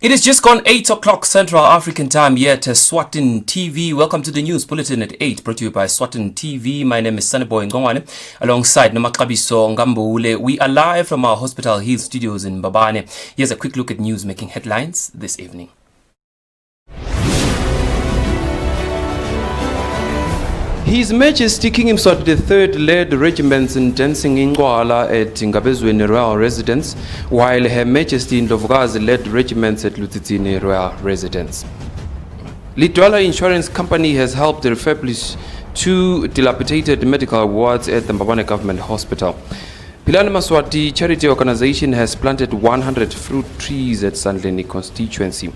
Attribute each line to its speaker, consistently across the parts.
Speaker 1: It is just gone 8 o'clock Central African time here at Eswatini TV. Welcome to the news bulletin at 8, brought to you by Eswatini TV. My name is Sunnyboy Ngongwane, alongside Nomakabiso Ngambule. We are live from our Hospital Hill studios in Mbabane. Here's a quick look at news making headlines this evening. His Majesty King Mswati III led regiments in dancing Incwala at Ngabezweni Royal Residence, while Her Majesty Ndlovukazi led regiments at Eswatini Royal Residence. Lidwala Insurance Company has helped refurbish 2 dilapidated medical wards at the Mbabane Government Hospital. Philani Maswati Charity Organization has planted 100 fruit trees at Sandleni constituency.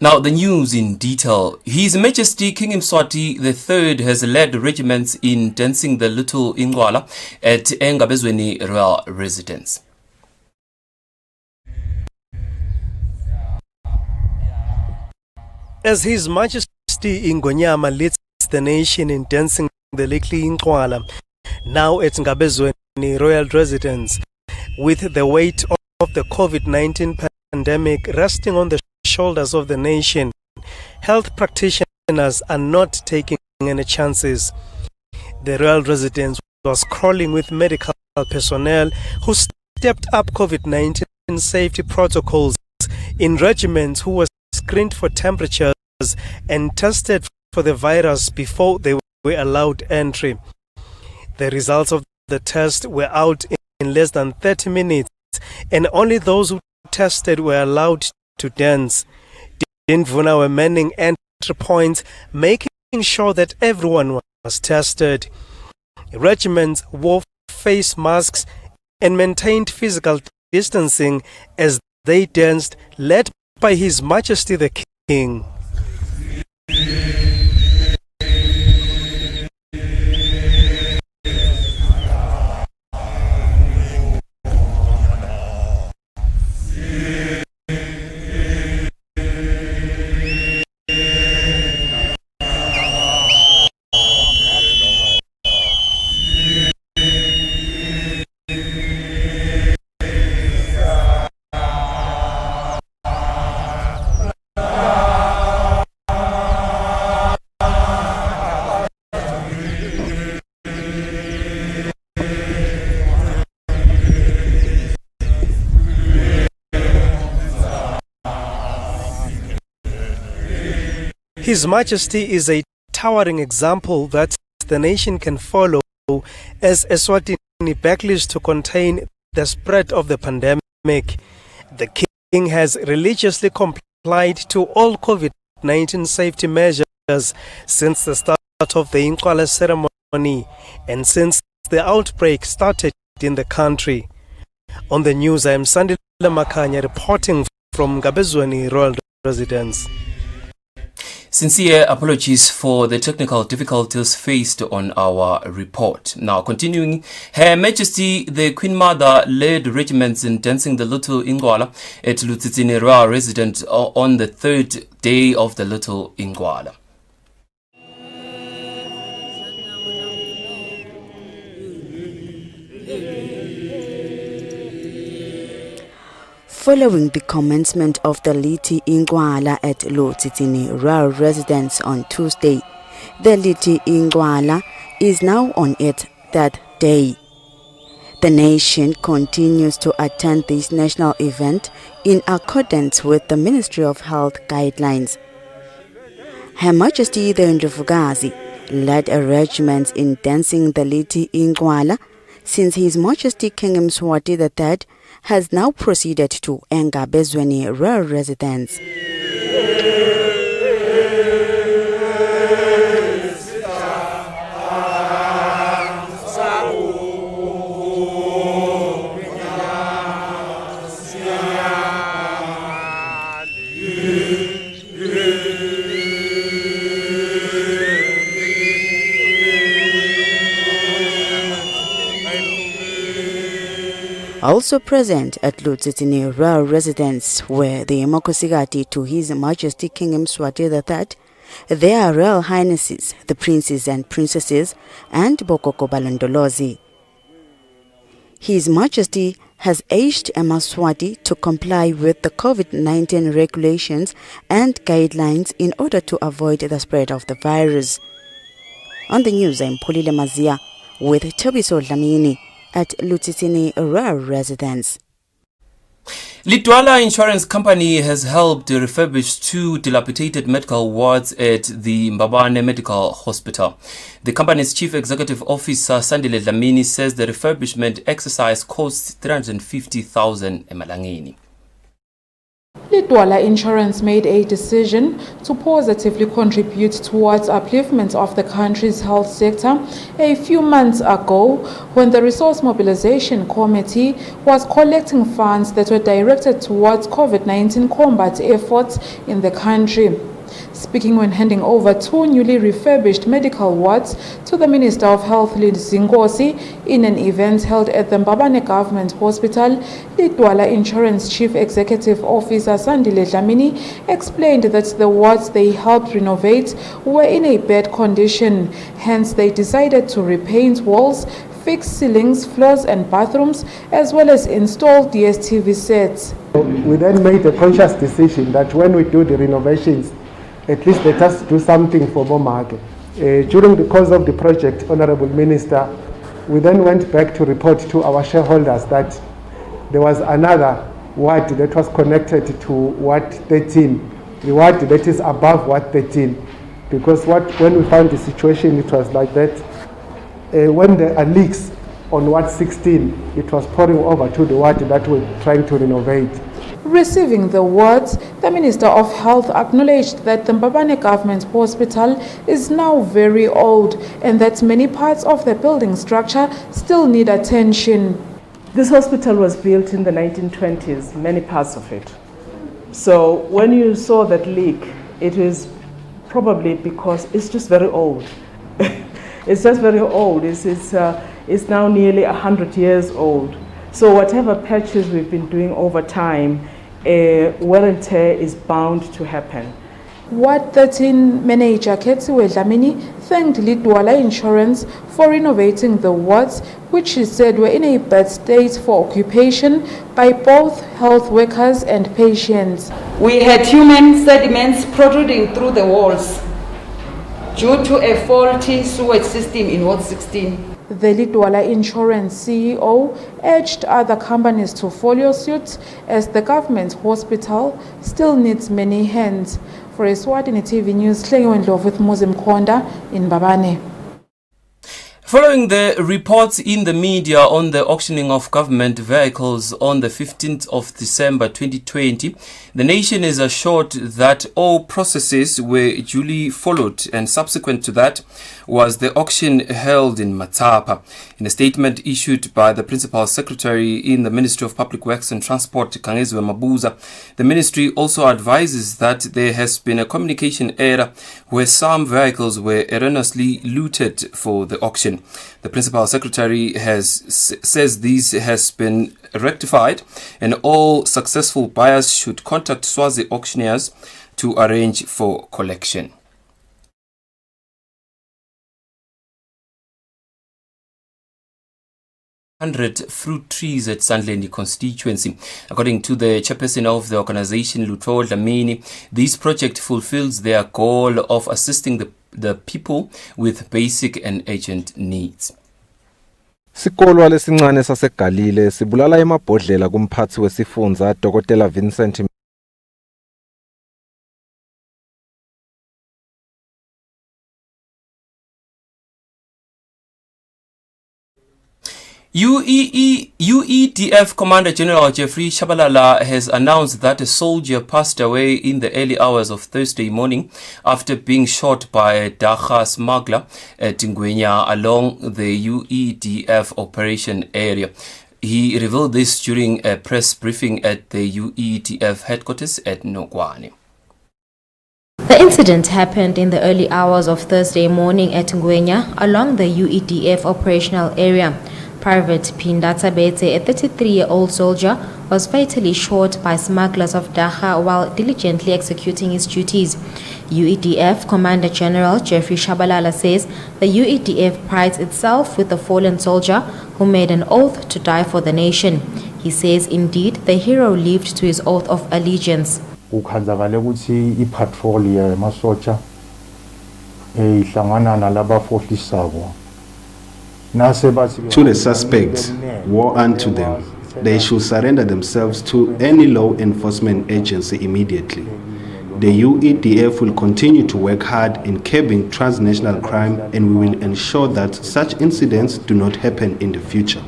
Speaker 1: Now, the news in detail. His Majesty King Mswati III has led regiments in dancing the Little Incwala at Ngabezweni Royal Residence.
Speaker 2: As His Majesty Ingonyama leads the nation in dancing the Little Incwala, now at Ngabezweni Royal Residence, with the weight of the COVID-19 pandemic resting on the shoulders of the nation, health practitioners are not taking any chances. The Royal Residence was crawling with medical personnel who stepped up COVID-19 safety protocols in regiments who were screened for temperatures and tested for the virus before they were allowed entry. The results of the test were out in less than 30 minutes, and only those who tested were allowed to dance. Dinvuna were manning entry points, making sure that everyone was tested. Regiments wore face masks and maintained physical distancing as they danced, led by His Majesty the King. His Majesty is a towering example that the nation can follow as Eswatini battles to contain the spread of the pandemic. The King has religiously complied to all COVID-19 safety measures since the start of the Incwala ceremony and since the outbreak started in the country. On the news, I am Sandile Makanya reporting from Ngabezweni Royal Residence.
Speaker 1: Sincere apologies for the technical difficulties faced on our report. Now, continuing, Her Majesty the Queen Mother led regiments in dancing the Little Incwala at Eswatini Royal Residence on the 3rd day of the Little Incwala.
Speaker 3: Following the commencement of the Little Incwala at Eswatini Royal Residence on Tuesday, the Little Incwala is now on its 3rd day. The nation continues to attend this national event in accordance with the Ministry of Health guidelines. Her Majesty the Ndlovukazi led a regiment in dancing the Little Incwala since His Majesty King Mswati III has now proceeded to Ngabezweni Royal Residence. Also present at Eswatini Royal Residence were the Mokosigati to His Majesty King Mswati III, their Royal Highnesses, the Princes and Princesses, and Bokoko Balondolozi. His Majesty has urged Eswatini to comply with the COVID-19 regulations and guidelines in order to avoid the spread of the virus. On the news, I'm Pulile Mazia with Tobiso Dlamini at Lutsitsini Rural Residence.
Speaker 1: Incwala Insurance Company has helped refurbish 2 dilapidated medical wards at the Mbabane Medical Hospital. The company's Chief Executive Officer, Sandile Dlamini, says the refurbishment exercise costs 350,000 emalangeni.
Speaker 4: Incwala Insurance made a decision to positively contribute towards upliftment of the country's health sector a few months ago when the Resource Mobilization Committee was collecting funds that were directed towards COVID-19 combat efforts in the country. Speaking when handing over 2 newly refurbished medical wards to the Minister of Health, Zinkosi, in an event held at the Mbabane Government Hospital, Incwala Insurance Chief Executive Officer Sandile Dlamini explained that the wards they helped renovate were in a bad condition. Hence, they decided to repaint walls, fix ceilings, floors and bathrooms, as well as install DSTV sets.
Speaker 5: We then made a conscious decision that when we do the renovations, at least let us do something for Bomake. During the course of the project, Honorable Minister, we then went back to report to our shareholders that there was another ward that was connected to Ward 13, the ward that is above Ward 13, because when we found the situation, it was like that. When there are leaks on Ward 16, it was pouring over to the ward that we're trying to renovate.
Speaker 4: Receiving the wards, the Minister of Health acknowledged that the Mbabane Government Hospital is now very old and that many parts of the building structure still need attention.
Speaker 6: This hospital was built in the 1920s, many parts of it. So when you saw that leak, it is probably because it's just very old. It's just very old. It's now nearly 100 years old. So whatever patches we've been doing over time, wear and tear is bound to happen.
Speaker 4: Ward 13 Manager Ketsiwe Dlamini thanked Incwala Insurance for renovating the wards, which he said were in a bad state for occupation by both health workers and patients.
Speaker 7: We had human sediments protruding through the walls due to a faulty sewage system in Ward 16.
Speaker 4: The Incwala Insurance CEO urged other companies to follow suit as the government hospital still needs many hands. For Eswatini TV News, Klengwendlov with Muzim Konda in Mbabane.
Speaker 1: Following the reports in the media on the auctioning of government vehicles on the 15th of December 2020, the nation is assured that all processes were duly followed, and subsequent to that was the auction held in Matapa. In a statement issued by the Principal Secretary in the Ministry of Public Works and Transport, Kangezwe Mabuza, the ministry also advises that there has been a communication error where some vehicles were erroneously looted for the auction. The Principal Secretary says this has been rectified and all successful buyers should contact Swazi auctioneers to arrange for collection. Fruit trees at Sandlendi constituency. According to the chairperson of the organization, Lutho Dlamini, this project fulfills their goal of assisting the people with basic and urgent needs.
Speaker 8: Sikolwa lesincane saseGalile sibulala emabhodlela kumphathi wesifundza Dr. Vincent
Speaker 1: UEDF Commander General Jeffrey Shabalala has announced that a soldier passed away in the early hours of Thursday morning after being shot by a Dacha smuggler at Ngwenya along the UEDF operation area. He revealed this during a press briefing at the UEDF headquarters at Nogwane.
Speaker 9: The incident happened in the early hours of Thursday morning at Ngwenya along the UEDF operational area. Private Pindata Bete, a 33-year-old soldier, was fatally shot by smugglers of Dacha while diligently executing his duties. UEDF Commander General Jeffrey Shabalala says the UEDF prides itself with the fallen soldier who made an oath to die for the nation. He says indeed the hero lived to his oath of allegiance.
Speaker 10: Ukhandzakale ukuthi ipatrol yemasotsha ihlangana nalabafohlisako.
Speaker 11: To the suspects, woe unto them. They should surrender themselves to any law enforcement agency immediately. The UEDF will continue to work hard in curbing transnational crime, and we will ensure that such incidents do not happen in the future.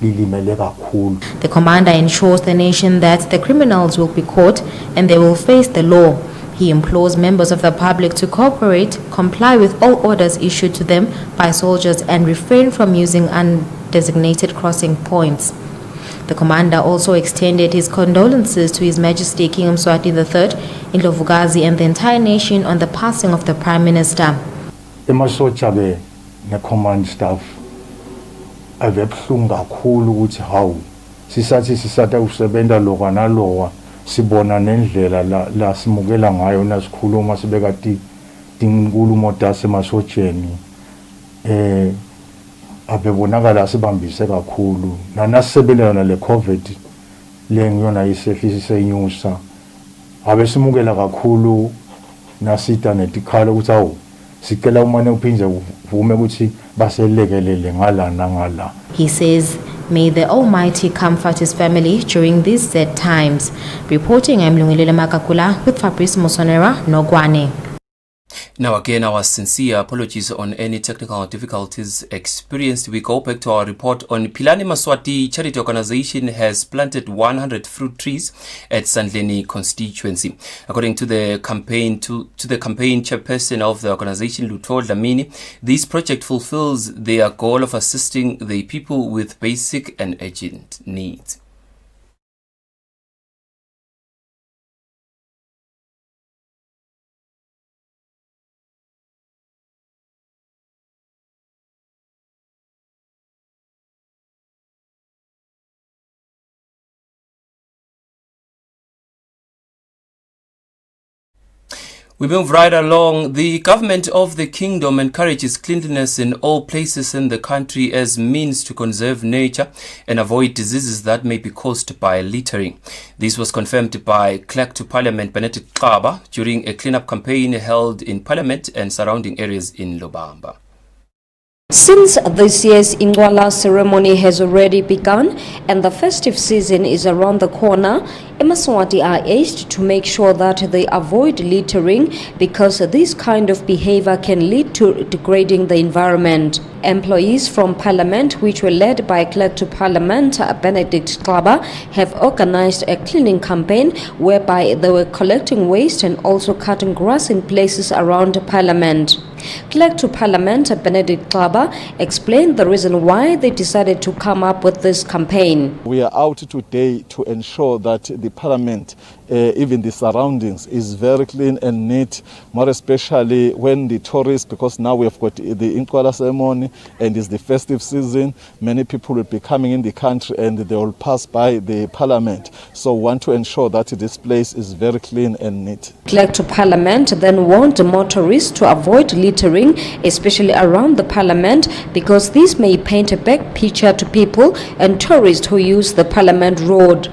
Speaker 9: The commander ensures the nation that the criminals will be caught and they will face the law. He implores members of the public to cooperate, comply with all orders issued to them by soldiers, and refrain from using undesignated crossing points. The commander also extended his condolences to His Majesty King Eswatini III in Lovugazi and the entire nation on the passing of the Prime Minister.
Speaker 10: Emasotsha be ne command staff avebuhlungu kakhulu ukuthi hawu sisathi sisatha usebenza lokwa nalowa sibona nendlela la simukela ngayo nasikhuluma sibekati inkulumo dasemasotsheni abebonakala sibambise kakhulu nanasebelana le covid lengiyona isehlise inyusa abesimukela kakhulu nasita netikhala ukuthi awu sicela umane uphinze uvume ukuthi baselekelele ngala nangala.
Speaker 9: He says, may the Almighty comfort his family during these sad times. Reporting, I'm Lungilele Makakula with Fabrice Musonera, Nogwane.
Speaker 1: Now again, our sincere apologies on any technical difficulties experienced. We go back to our report on Philani Maswati charity organization has planted 100 fruit trees at Sandleni constituency. According to the campaign chairperson of the organization, Lutho Dlamini, this project fulfills their goal of assisting the people with basic and urgent needs. We move right along. The government of the kingdom encourages cleanliness in all places in the country as means to conserve nature and avoid diseases that may be caused by littering. This was confirmed by Clerk to Parliament Benedict Xaba during a cleanup campaign held in Parliament and surrounding areas in Lobamba.
Speaker 12: Since this year's Incwala ceremony has already begun and the festive season is around the corner, Eswatini are urged to make sure that they avoid littering because this kind of behavior can lead to degrading the environment. Employees from Parliament, which were led by Clerk to Parliament Benedict Xaba, have organized a cleaning campaign whereby they were collecting waste and also cutting grass in places around Parliament. Clerk to Parliament Benedict Xaba explained the reason why they decided to come up with this campaign.
Speaker 13: We are out today to ensure that the Parliament, even the surroundings, is very clean and neat, more especially when the tourists, because now we have got the Incwala ceremony and it's the festive season, many people will be coming in the country and they will pass by the Parliament. So we want to ensure that this place is very clean and neat.
Speaker 12: Clerk to Parliament then warned motorists to avoid littering, especially around the Parliament, because this may paint a bad picture to people and tourists who use the Parliament Road.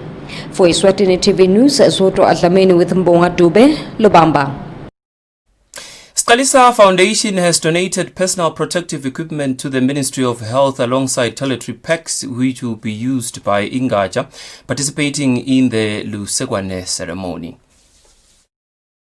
Speaker 12: For Eswatini TV News, Zoto Adlamini with Mbonga Dube, Lobamba.
Speaker 1: Scalisa Foundation has donated personal protective equipment to the Ministry of Health alongside toiletry packs which will be used by Ingaja participating in the Lusegwane ceremony.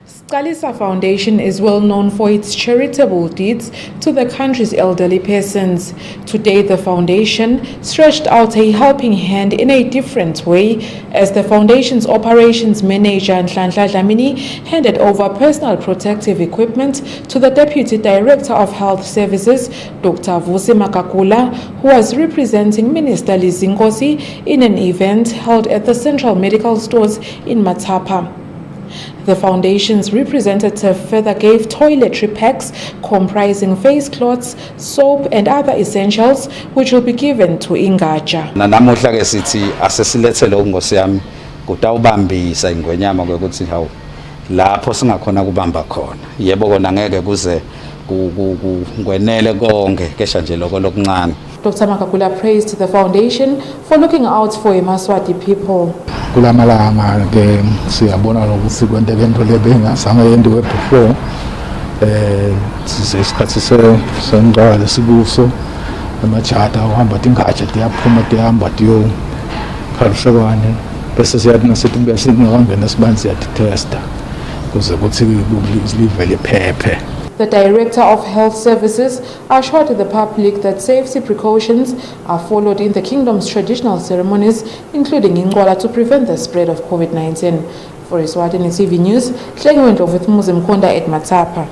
Speaker 4: Scalisa Foundation is well known for its charitable deeds to the country's elderly persons. Today, the foundation stretched out a helping hand in a different way as the foundation's operations manager Nhlanhla Dlamini handed over personal protective equipment to the Deputy Director of Health Services, Dr. Vusi Makakula, who was representing Minister Lizinkosi in an event held at the Central Medical Stores in Matapa. The foundation's representative further gave toiletry packs comprising face cloths, soap and other essentials which will be given to Ingaja.
Speaker 14: Namuhla ke sithi asesilethele ungosi yami kutawubambisa ingwenyama ukuthi hawo lapho singakhona kubamba khona. Yebo kona ngeke kuze kungwenele konke kesha nje lokho lokuncane.
Speaker 4: Dr. Makakula praised the foundation for looking out for eMaswati people.
Speaker 10: Kulamalanga ke siyabona ukuthi kwenteke into lebengazange yenziwe before sisesikhathi senqala sikuso amajata uhamba tingatsha tiyaphuma tihamba tiyo kharushekwane bese siyathi nasithi besingakangena sibanzi siyatitesta kuze kuthi live liphephe.
Speaker 4: The Director of Health Services assured the public that safety precautions are followed in the kingdom's traditional ceremonies, including Incwala, to prevent the spread of COVID-19. For Eswatini TV News, Hlengwendlo with Muzimkonda at Matapa.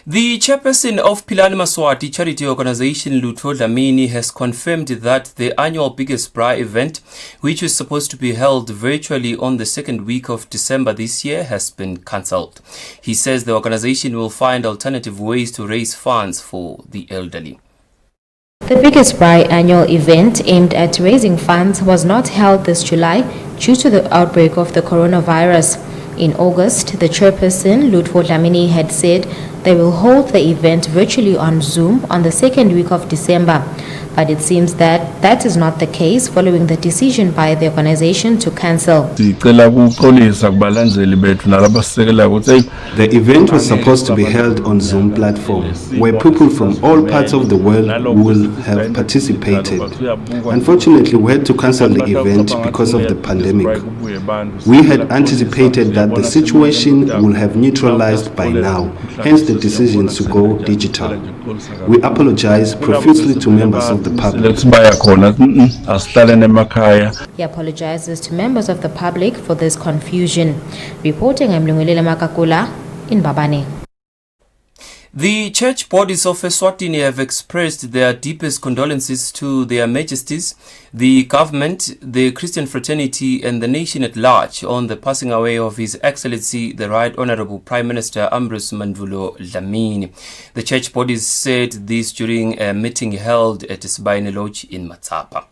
Speaker 1: The chairperson of Philani Maswati charity organization, Lutho Dlamini, has confirmed that the annual biggest Braai event, which was supposed to be held virtually on the second week of December this year, has been cancelled. He says the organization will find alternative ways to raise funds for the elderly.
Speaker 9: The biggest Braai annual event aimed at raising funds was not held this July due to the outbreak of the coronavirus. In August, the chairperson, Lutho Dlamini, had said they will hold the event virtually on Zoom on the second week of December. But it seems that that is not the case following the decision by the organization to cancel.
Speaker 11: The event was supposed to be held on Zoom platform, where people from all parts of the world will have participated. Unfortunately, we had to cancel the event because of the pandemic. We had anticipated that the situation will have neutralized by now, hence the decision to go digital. We apologize profusely to members of the public.
Speaker 9: He apologizes to members of the public for this confusion. Reporting, I'm Lungulele Makakula in Babane.
Speaker 1: The church bodies of Eswatini have expressed their deepest condolences to their majesties, the government, the Christian fraternity and the nation at large on the passing away of His Excellency the Right Honorable Prime Minister Ambrose Mandvulo Dlamini. The church bodies said this during a meeting held at Sbaine Lodge in Matapa.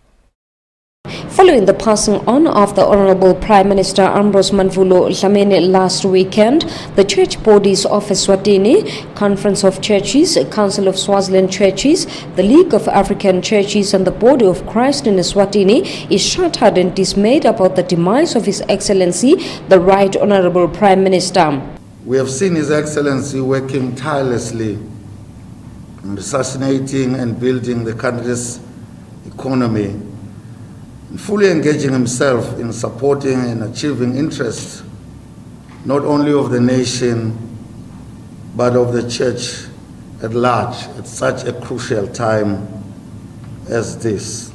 Speaker 12: Following the passing on of the Honorable Prime Minister Ambrose Mandvulo Dlamini last weekend, the church bodies of Eswatini, Conference of Churches, Council of Swaziland Churches, the League of African Churches and the Body of Christ in Eswatini is shattered and dismayed about the demise of His Excellency, the Right Honorable Prime Minister.
Speaker 15: We have seen His Excellency working tirelessly in assassinating and building the country's economy, fully engaging himself in supporting and achieving interests not only of the nation but of the church at large at such a crucial time as this.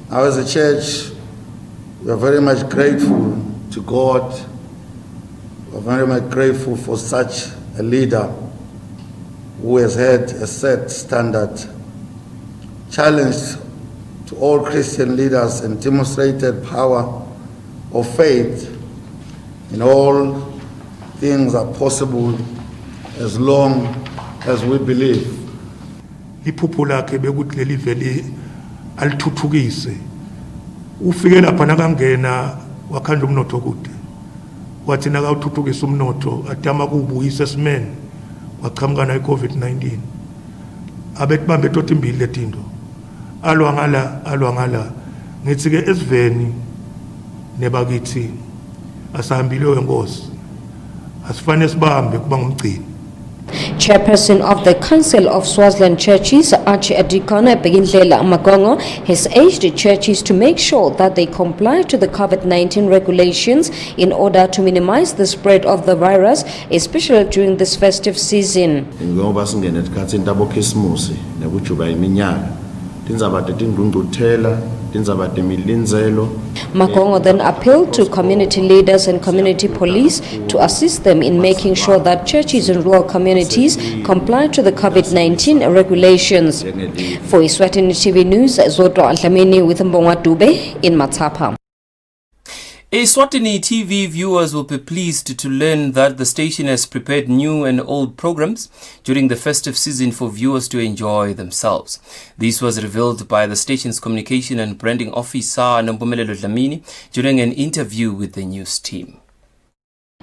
Speaker 15: Now, as a church, we are very much grateful to God. We are very much grateful for such a leader who has had a set standard, challenged to all Christian leaders and demonstrated power of faith in all things are possible as long as we believe.
Speaker 16: Iphupho lakhe bekuthi leli vele alithuthukise. Ufike lapha nakangena wakhanda umnotho kude. Wathi nakawuthuthukisa umnotho atama kubuyisa esimene waqhamuka na iCovid-19. Abethi bambe tot imbili letinto. alwangala ngithi ke esiveni nebakithi asihambile wenkosi asifane sibambe kuba ngumgcini.
Speaker 12: Chairperson of the Council of Swaziland Churches, Archdeacon Begindlela Magongo, has urged churches to make sure that they comply to the COVID-19 regulations in order to minimize the spread of the virus, especially during this festive season.
Speaker 17: Ngoba singene esikhathini tabo Christmas nekujuba iminyaka tindzaba tetingqungquthela tindzaba temilindzelo.
Speaker 12: Magongo then appealed to community leaders and community police to assist them in making sure that churches in rural communities comply to the COVID-19 regulations. For Eswatini TV News, Zodwa Dlamini with Mbonga Dube in Matapa.
Speaker 1: Eswatini TV viewers will be pleased to learn that the station has prepared new and old programs during the festive season for viewers to enjoy themselves. This was revealed by the station's communication and branding officer Nompumelelo Dlamini during an interview with the news team.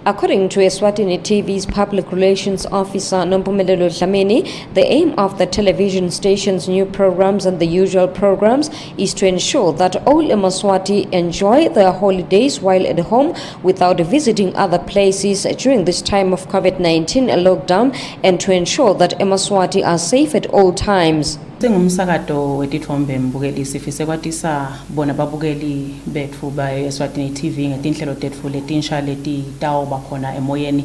Speaker 12: According to Eswatini TV's public relations officer Nompumelelo Dlamini, the aim of the television station's new programs and the usual programs is to ensure that all Emaswati enjoy their holidays while at home without visiting other places during this time of COVID-19 lockdown, and to ensure that Emaswati are safe at all times.
Speaker 18: Sengumsakato wetithombe mbukeli sifise kwatisa bona babukeli betfu ba Eswatini TV ngetinhlelo tetfu letinsha letitawuba khona emoyeni,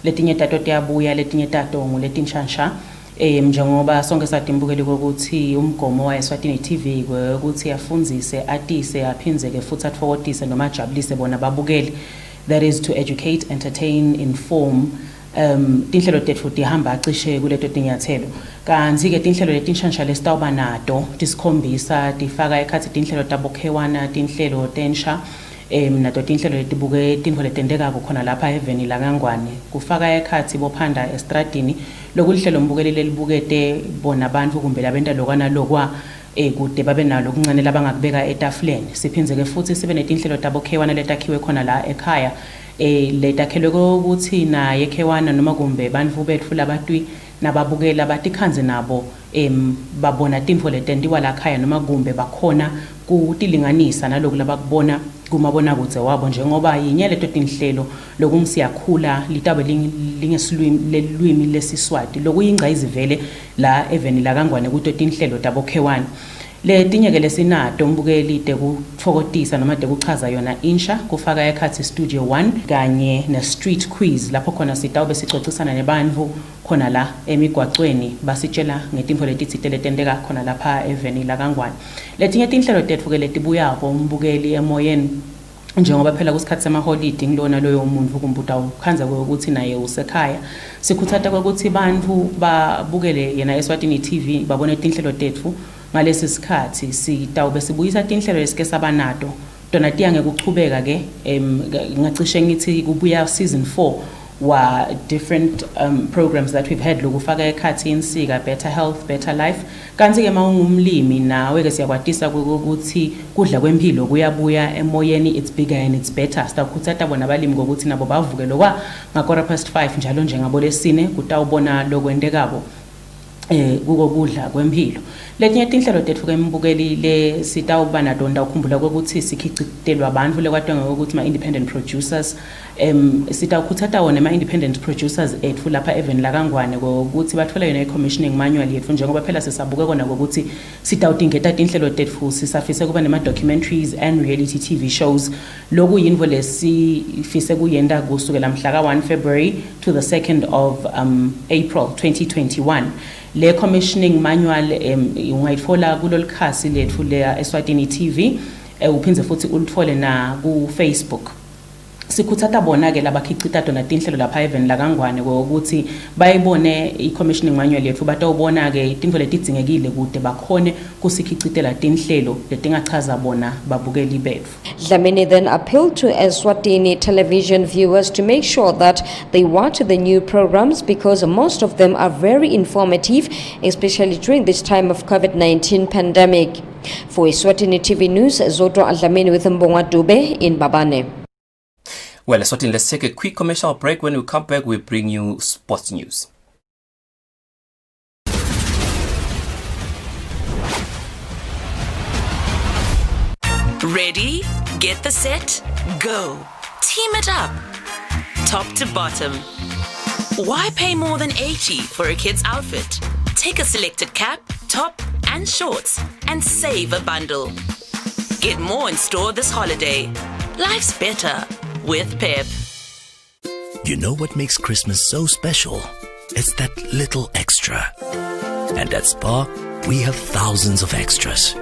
Speaker 18: letinye tato tiyabuya, letinye tato nguletinshansha. Njengoba sonke satimbukeli ukuthi umgomo wa Eswatini TV ukuthi afundzise, atise, aphinzeke futhi atfokotise noma ajabulise bona babukeli. That is to educate, entertain, inform. Tinhlelo tetfu tihamba cishe kuleto tinyathelo. Kanti ke tinhlelo letinshansha lesitawuba nato tisikhombisa tifaka ekhatsi tinhlelo tabokhewana, tinhlelo tensha, nato tinhlelo letibuke tintfo letendeka khona lapha eveni lakangwane. Kufaka ekhatsi bophanda estradini lokuhlelo mbukeli lelibukete bona bantfu kumbe labenta lokwana lokwa kude babe nalo kuncane labangakubeka etafuleni. Siphinze ke futhi sibe netinhlelo tabokhewana letakhiwe khona la ekhaya. Letakhelwe ukuthi naye ekhewana noma kumbe bantfu betfu labatwi nababukela batikhanze nabo babona tintfo letendiwa la khaya noma kumbe bakhona kutilinganisa naloku labakubona kumabona kudze wabo, njengoba yinye leto tinhlelo lokungisiyakhula litabe lelwimi lesiswati lokuyingcayizi vele la eveni lakangwane kuto tinhlelo tabokhewana. Letinye ke lesinato mbukeli tekutfokotisa noma tekuchaza yona insha, kufaka ekhatsi Studio 1 kanye ne Street Quiz lapho khona sitawube sicocisana nebantfu khona la emigwacweni basitshela ngetintfo letitsite letendeka khona lapha eveni lakangwane. Letinye tinhlelo tetfu ke letibuyako umbukeli emoyeni, njengoba phela kusikhathi semaholidi ngilona loyo umuntu kumbuta ukhanza ukuthi naye usekhaya, sikhuthata ukuthi bantfu babukele yena Eswatini TV babone tinhlelo tetfu. Ngalesi sikhathi sitawube sibuyisa tinhlelo lesike sabanato tona tiyange kuchubeka ke ngacishe ngithi kubuya season 4 wa different programs that we've had lokufaka ekhathi insika better health better life. Kanti ke mawungumlimi nawe ke siyakwatisa ukuthi kudla kwempilo kuyabuya emoyeni, it's bigger and it's better. Sitakhuthata bona abalimi ngokuthi nabo bavuke lokwa nga5:15 njalo njengabo lesine kutawubona lokwendekabo kuko kudla kwempilo. Letinye tinhlelo tetfu ke mbukeli le sitawuba nato ndawukhumbula ukuthi sikhicitelwa abantu lekwatwa ngokuthi ma-independent producers. Sitawukhuthata wona ma-independent producers etfu lapha eveni lakangwane ngokuthi bathola yona i-commissioning manual yetfu, njengoba phela sisabuke kona ngokuthi sitawutingeta tinhlelo tetfu sisafise kuba nema-documentaries and reality TV shows. Loku yinvo lesifise kuyenda kusukela mhla ka-1 February to the 2nd of April 2021. Le commissioning manual ungayitfola kulolikhasi letfu le Eswatini TV, uphinze futhi ulithole na ku Facebook. Sikhuthata bona ke labakhicita tona tinhlelo lapha eveni lakangwane ukuthi bayibone i-commissioning manual yetfu, batawubona ke tintfo letidzingekile kude bakhone kusikhicitela tinhlelo letingachaza bona babukeli betfu.
Speaker 12: Dlamini then appealed to Eswatini television viewers to make sure that they watch the new programs because most of them are very informative, especially during this time of COVID-19 pandemic. For Eswatini TV News, Zoto Dlamini with Mbonga Dube in Babane.
Speaker 19: Well, Eswatini, let's take a quick commercial break. When we come back, we bring you sports news.
Speaker 20: Ready, get the set, go. Team it up. Top to bottom. Why pay more than 80 for a kid's outfit? Take a selected cap, top, and shorts and save a bundle. Get more in store this holiday. Life's better with Pep.
Speaker 21: You know what makes Christmas so special? It's that little extra. And at Spar, we have thousands of extras.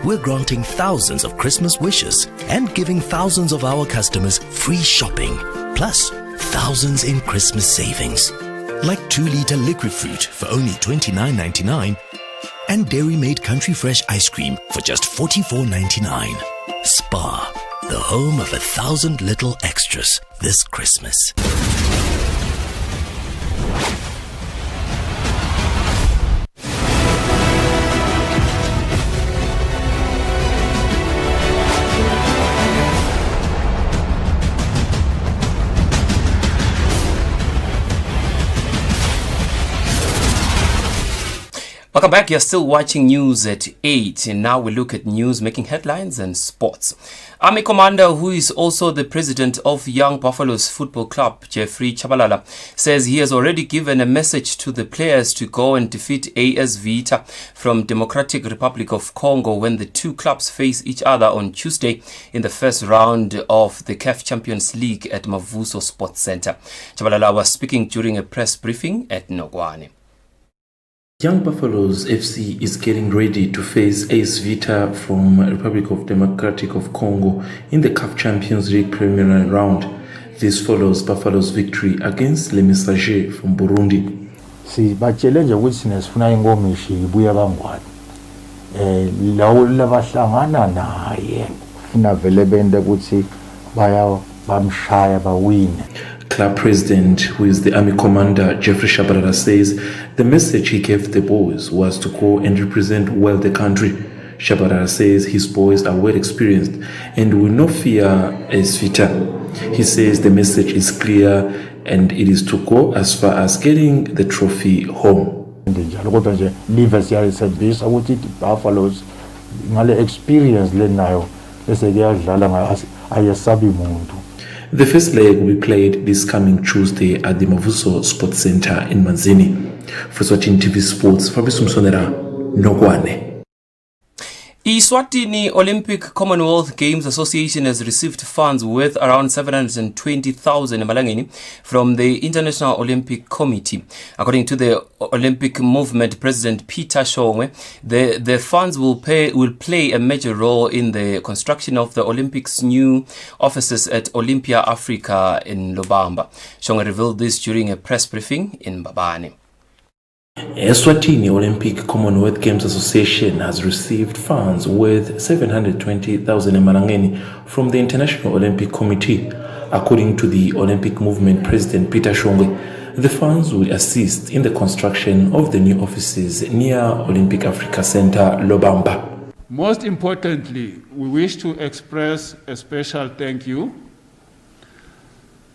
Speaker 21: We're granting thousands of Christmas wishes and giving thousands of our customers free shopping, plus thousands in Christmas savings. Like 2-liter liquid fruit for only $29.99 and dairy-made country fresh ice cream for just $44.99. Spar, the home of 1,000 little extras this Christmas.
Speaker 19: Welcome back. You're still watching news at 8, and now we look at news making headlines and sports. Army Commander, who is also the president of Young Buffaloes Football Club, Jeffrey Chabalala, says he has already given a message to the players to go and defeat AS Vita from Democratic Republic of Congo when the two clubs face each other on Tuesday in the first round of the CAF Champions League at Mavuso Sports Center. Chabalala was speaking during a press briefing at Nogwane.
Speaker 2: Young Buffaloes FC is getting ready to face AS Vita from Republic of Democratic of Congo in the CAF Champions League preliminary round. This follows Buffalo's victory against Les Messagers from Burundi.
Speaker 10: Sibatshele nje ukuthi sinesifuna ingoma ishibuya bangwane. Lawo labahlangana naye funa vele bende ukuthi bamshaya bawine.
Speaker 2: Club president, who is the army commander, Jeffrey Chabalala, says the message he gave the boys was to go and represent well the country. Chabalala says his boys are well experienced and will not fear AS Vita. He says the message is clear and it is to go as far as getting the trophy home.
Speaker 10: Kodwa nje live siyasebenzisa ukuthi Buffaloes ngale experience lenayo bese kuyadlala ayesabi umuntu.
Speaker 2: The first leg will be played this coming Tuesday at the Mavuso Sports Center in Manzini. For Eswatini TV Sports, Fabrice Msonera, Nogwane.
Speaker 19: Eswatini Olympic Commonwealth Games Association has received funds worth around 720,000 malangeni from the International Olympic Committee. According to the Olympic Movement President Peter Shongwe, the funds will play a major role in the construction of the Olympics' new offices at Olympia Africa in Lobamba. Shongwe revealed this during a press briefing in Mbabane.
Speaker 2: Eswatini Olympic Commonwealth Games Association has received funds worth 720,000 malangeni from the International Olympic Committee. According to the Olympic Movement President Peter Shongwe, the funds will assist in the construction of the new offices near Olympic Africa Center, Lobamba.
Speaker 22: Most importantly, we wish to express a special thank you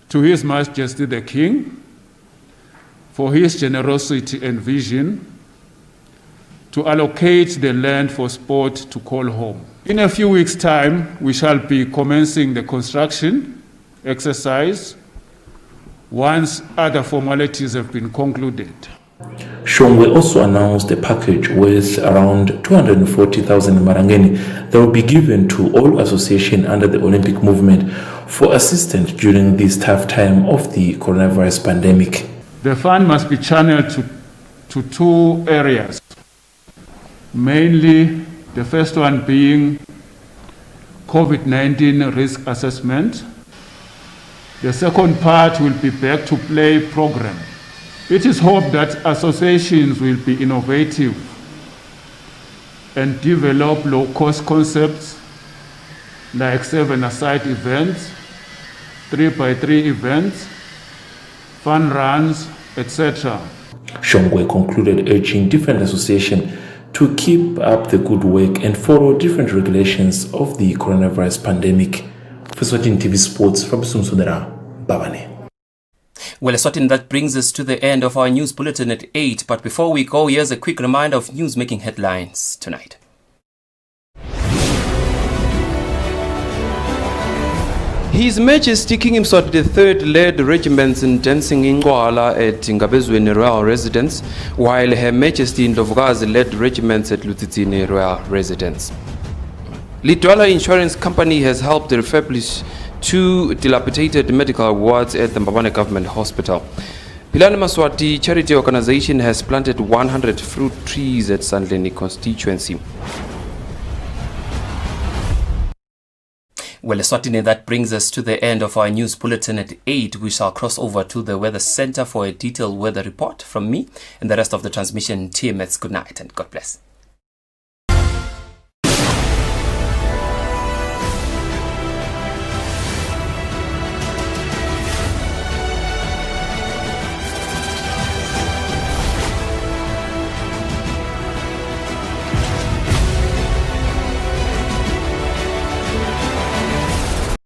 Speaker 22: to His Majesty the King for his generosity and vision to allocate the land for sport to call home. In a few weeks' time, we shall be commencing the construction exercise once other formalities have been concluded.
Speaker 2: Shongwe also announced a package worth around 240,000 marangeni that will be given to all associations under the Olympic movement for assistance during this tough time of the coronavirus pandemic.
Speaker 22: The fund must be channeled to two areas, mainly the first one being COVID-19 risk assessment. The second part will be back to play program. It is hoped that associations will be innovative and develop low-cost concepts like 7-a-side events, 3x3 events, fun runs, etc.
Speaker 2: Shongwe concluded urging different associations to keep up the good work and follow different regulations of the coronavirus pandemic. For Eswatini TV Sports, Fabrice Msonera, Babane.
Speaker 19: Well, Eswatini, that brings us to the end of our news bulletin at 8. But before we go, here's a quick reminder of news making headlines tonight.
Speaker 1: His Majesty King Mswati III led regiments in dancing Incwala at Ngabezweni Royal Residence, while Her Majesty Ndlovukazi led regiments at Lutsitsini Royal Residence. Lidwala Insurance Company has helped refurbish 2 dilapidated medical wards at the Mbabane Government Hospital. Philani Maswati Charity Organization has planted 100 fruit trees at Sandleni constituency.
Speaker 19: Well, Eswatini, that brings us to the end of our news bulletin at 8. We shall cross over to the Weather Center for a detailed weather report from me and the rest of the transmission team. It's good night and God bless.